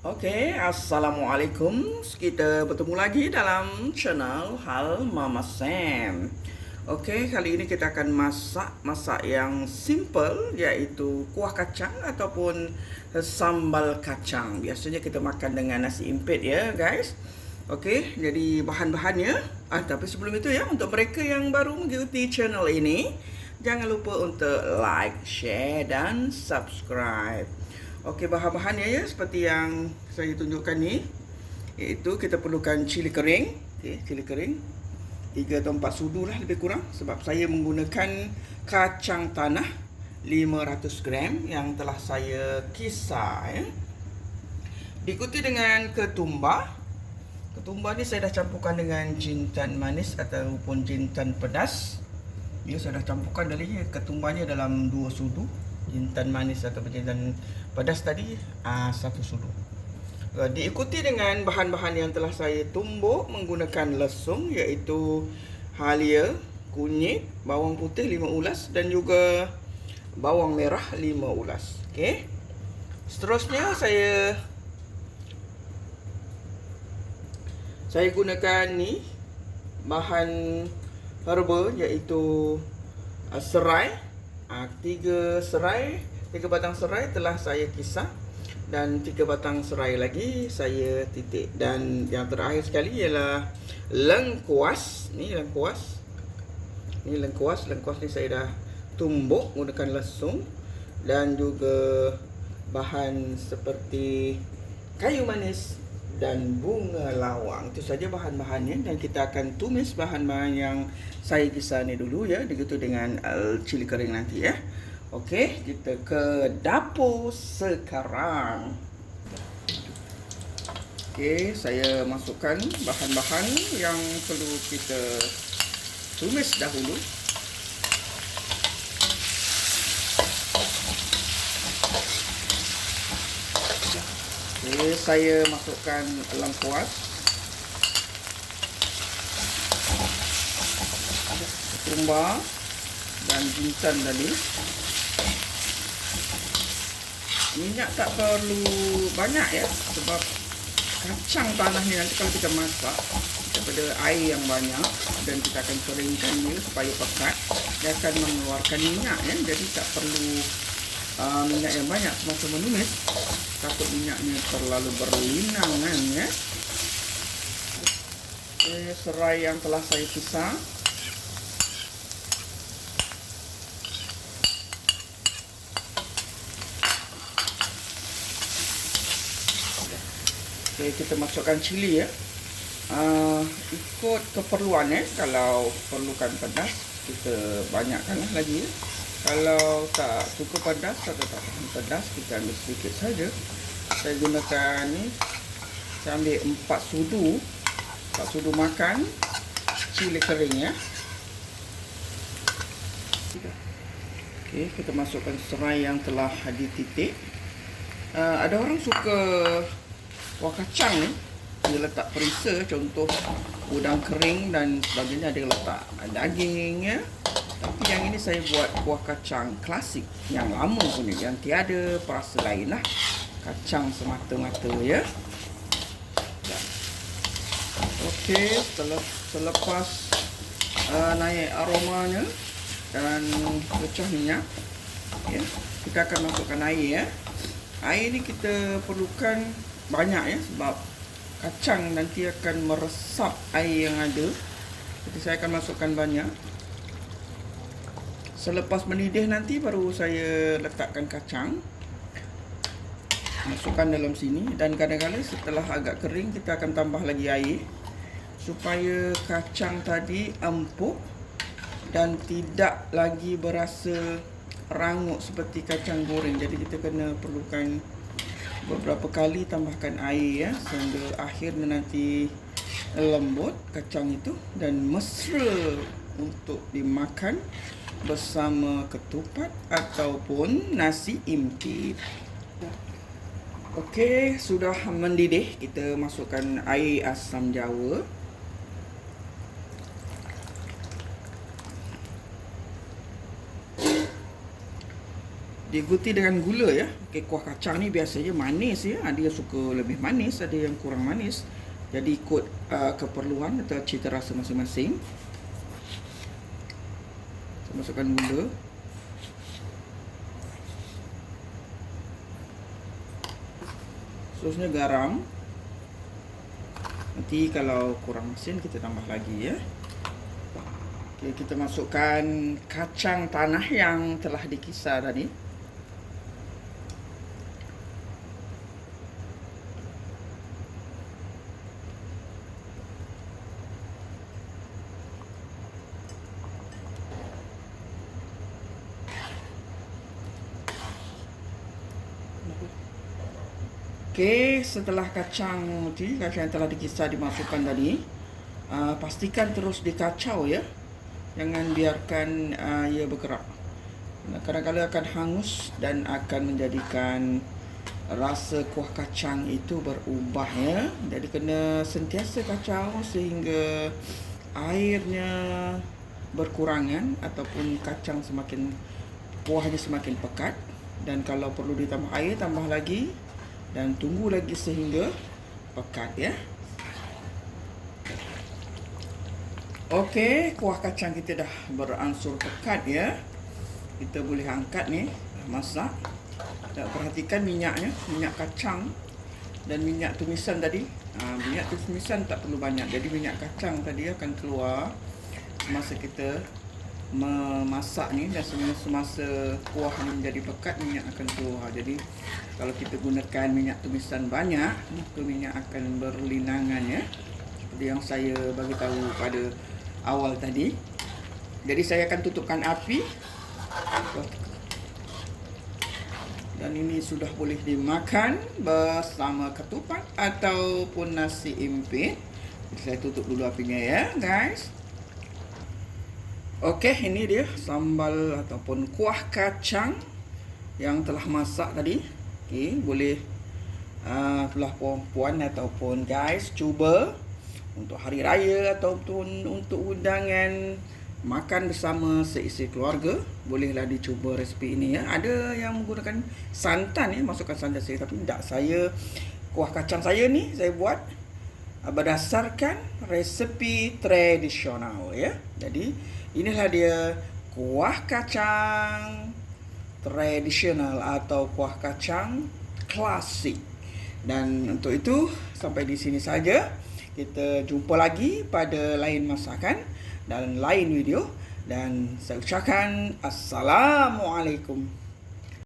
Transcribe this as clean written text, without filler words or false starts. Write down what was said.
Oke, Assalamualaikum. Kita bertemu lagi dalam channel Hal Mama Sam. Oke, kali ini kita akan masak yang simple, iaitu kuah kacang ataupun sambal kacang. Biasanya kita makan dengan nasi impit ya guys. Oke, jadi bahan-bahannya. Tapi sebelum itu ya, untuk mereka yang baru mengikuti channel ini, jangan lupa untuk like, share, dan subscribe. Oke, bahan-bahannya ya seperti yang saya tunjukkan ni, iaitu kita perlukan cili kering. Okey, cili kering 3 atau 4 sudu lah lebih kurang, sebab saya menggunakan kacang tanah 500 gram yang telah saya kisar ya. Diikuti dengan ketumbar. Ketumbar ni saya dah campurkan dengan jintan manis ataupun jintan pedas. Ya, saya dah campurkan tadi ketumbarnya dalam 2 sudu. Jintan manis atau jintan pedas tadi 1 sudu. Diikuti dengan bahan-bahan yang telah saya tumbuk menggunakan lesung, iaitu halia, kunyit, bawang putih 5 ulas dan juga bawang merah 5 ulas. Okey. Seterusnya saya gunakan ni bahan herba, iaitu serai. 3 batang serai telah saya kisar dan 3 batang serai lagi saya titik. Dan yang terakhir sekali ialah lengkuas. Ni lengkuas. Lengkuas ni saya dah tumbuk menggunakan lesung dan juga bahan seperti kayu manis dan bunga lawang. Itu saja bahan-bahannya, dan kita akan tumis bahan-bahan yang saya kisar ni dulu ya, begitu dengan cili kering nanti ya. Okey, kita ke dapur sekarang. Okey, saya masukkan bahan-bahan yang perlu kita tumis dahulu. Okey, saya masukkan lengkuas, ketumbar dan jintan tadi. Minyak tak perlu banyak ya, sebab kacang tanah ni nanti kalau kita masak daripada air yang banyak, dan kita akan keringkan dia supaya pekat, dia akan mengeluarkan minyak ya. Jadi tak perlu minyak yang banyak semasa menumis, takut minyaknya terlalu berlinangan ya. Serai yang telah saya kisar, kita masukkan cili ya. Ikut keperluan ya. Kalau perlukan pedas, kita banyakkanlah lagi ya. Kalau tak suka pedas atau tak pedas, kita ambil sedikit saja. Saya gunakan ni, saya ambil 4 sudu makan cili kering ya. Okey, kita masukkan serai yang telah dititik. Ada orang suka kuah kacang ni dia letak perisa, contoh udang kering dan sebagainya, ada letak daging ya. Tapi yang ini saya buat kuah kacang klasik yang lama punya, yang tiada perasa lain lah, kacang semata-mata ya. Okey, selepas naik aromanya dan pecah minyak ya, kita akan masukkan air ya. Air ni kita perlukan banyak ya, sebab kacang nanti akan meresap air yang ada. Jadi saya akan masukkan banyak. Selepas mendidih nanti baru saya letakkan kacang, masukkan dalam sini, dan kadang-kadang setelah agak kering kita akan tambah lagi air supaya kacang tadi empuk dan tidak lagi berasa rangup seperti kacang goreng. Jadi kita kena perlukan beberapa kali tambahkan air ya, sehingga akhirnya nanti lembut kacang itu dan mesra untuk dimakan bersama ketupat ataupun nasi impit. Okey, sudah mendidih, kita masukkan air asam jawa. diikuti dengan gula ya. Okey, kuah kacang ni biasanya manis ya. Ada yang suka lebih manis, ada yang kurang manis. Jadi ikut keperluan atau cita rasa masing-masing. Saya masukkan gula. Seterusnya garam. Nanti kalau kurang masin kita tambah lagi ya. Okey, kita masukkan kacang tanah yang telah dikisar tadi. Okey, setelah kacang yang telah dikisar dimasukkan tadi, pastikan terus dikacau ya. Jangan biarkan ia bergerak. Kadang-kadang akan hangus dan akan menjadikan rasa kuah kacang itu berubah ya. Jadi kena sentiasa kacau sehingga airnya berkurangan ataupun kacang kuahnya semakin pekat. Dan kalau perlu ditambah air, tambah lagi. Dan tunggu lagi sehingga pekat ya. Okey, kuah kacang kita dah beransur pekat ya. Kita boleh angkat ni, masak. Dan perhatikan minyaknya, minyak kacang dan minyak tumisan tadi. Minyak tumisan tak perlu banyak. Jadi minyak kacang tadi akan keluar semasa kita memasak ni, dan semasa kuah ni menjadi pekat, minyak akan keluar. Jadi kalau kita gunakan minyak tumisan banyak, maka minyak akan berlinangan ya, seperti yang saya bagi tahu pada awal tadi. Jadi saya akan tutupkan api dan ini sudah boleh dimakan bersama ketupat ataupun nasi impit. Saya tutup dulu apinya ya guys. Okey, ini dia sambal ataupun kuah kacang yang telah masak tadi. Okey, boleh belah puan-puan ataupun guys cuba untuk hari raya ataupun untuk undangan makan bersama seisi keluarga. Bolehlah dicuba resipi ini ya. Ada yang menggunakan santan ya, masukkan santan saya, tapi tidak. Saya kuah kacang saya ni saya buat berdasarkan resepi tradisional ya. Jadi inilah dia kuah kacang tradisional atau kuah kacang klasik. Dan untuk itu sampai di sini saja. Kita jumpa lagi pada lain masakan dan lain video. Dan saya ucapkan Assalamualaikum.